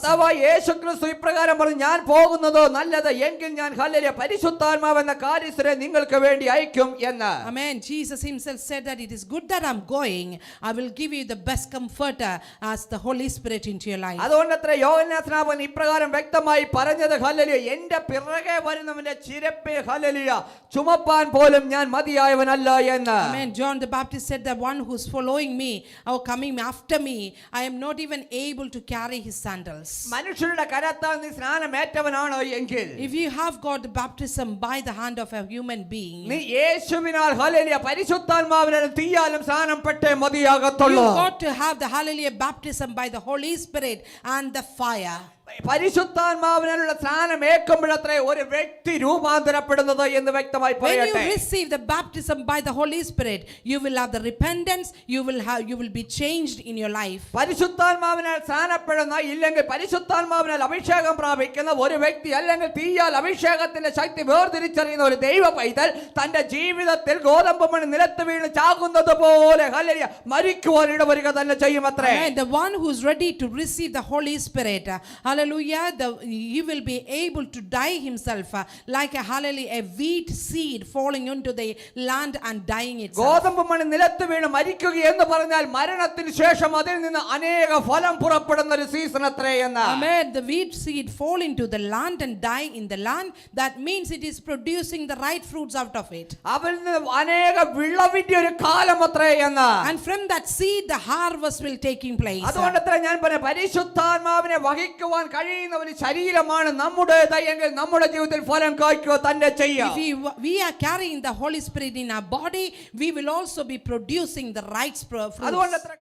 അഥവാ യേശുക്രിസ്തു ഇപ്രകാരം പറഞ്ഞു, ഞാൻ പോകുന്നതോ നല്ലത്, എങ്കിൽ ഞാൻ ഹല്ലേലൂയ പരിശുദ്ധാത്മാവെന്ന കാര്യസ്ഥരെ നിങ്ങൾക്ക് വേണ്ടി അയക്കും എന്ന്. Amen. Jesus himself said that it is good that I'm going. I will give you the best comforter as the Holy Spirit into your life. അതുകൊണ്ടത്ര യോഹന്നാൻ സ്നാപകൻ ഇപ്രകാരം വ്യക്തമായി പറഞ്ഞത്, ഹല്ലേലൂയ എന്റെ പിറകെ വരുന്നവന്റെ ചിരപ്പെ ഹല്ലേലൂയ ചുമപ്പാൻ പോലും ഞാൻ മതിയായവനല്ല എന്ന്. Amen. John the Baptist said that one who's following me or coming after me, I am not even able to carry his sandals. മനുഷ്യരുടെ കരത്താൽ നീ സ്നാനമേറ്റവനാണോ എങ്കിൽ, If you have got the baptism by the hand of a human being, നീ യേശുവിനാൽ hallelujah പരിശുദ്ധാത്മാവിനാലും തീയാലും സ്നാനം പെട്ടേ മതിയാകത്തുള്ളൂ. you got to have the hallelujah baptism by the Holy Spirit and the fire. പരിശുദ്ധാത്മാവിനുള്ള സ്നാനം ഏൽക്കുമ്പോഴത്രേ ഒരു വ്യക്തി രൂപാന്തരപ്പെടുന്നത് എന്ന് വ്യക്തമായി When you പറയട്ടെ. receive the baptism by the Holy Spirit, you will have the repentance, you will be changed in your life. പരിശുദ്ധാത്മാവിനാൽ സ്നാനപ്പെടുന്ന ഇല്ലെങ്കിൽ പരിശുദ്ധാത്മാവിനാൽ അഭിഷേകം പ്രാപിക്കുന്ന ഒരു വ്യക്തി അല്ലെങ്കിൽ തീയാൽ അഭിഷേകത്തിന്റെ ശക്തി വേർതിരിച്ചറിയുന്ന ഒരു ദൈവ പൈതൽ തന്റെ ജീവിതത്തിൽ ഗോതമ്പ് മണി നിലത്ത് വീണ് ചാകുന്നത് പോലെ ഹല്ലേലൂയ മരിക്കുവാൻ ഇടവരിക തന്നെ ചെയ്യുമത്രേ. Amen. The one who is ready to receive the Holy Spirit, hallelujah, he will be able to die himself like a hallelujah, a wheat seed falling into the land and dying itself. ഗോതമ്പ് മണി നിലത്ത് വീണ് മരിക്കുക എന്ന് പറഞ്ഞാൽ മരണത്തിന് ശേഷം അതിൽ നിന്ന് അനേക ഫലം പുറപ്പെടുന്ന ഒരു സീസൺ അത്രേ എന്ന്. Amen. The wheat seed fall into the land and die in the land. That means it is producing the right fruits out of it. അവരിൽ നിന്ന് അനേക വിളവിന്റെ ഒരു കാലം അത്രേ എന്ന്. And from that seed the harvest will taking place. അതുകൊണ്ടത്ര ഞാൻ പറഞ്ഞ പരിശുദ്ധാത്മാവിനെ വഹിക്കുവാൻ കഴിയുന്ന ഒരു ശരീരമാണ് നമ്മുടേത് എങ്കിൽ നമ്മുടെ ജീവിതത്തിൽ ഫലം കായ്ക്കുക തന്നെ ചെയ്യാം. If we are carrying the Holy Spirit in our body, we will also be producing the right fruits. അതുകൊണ്ടത്ര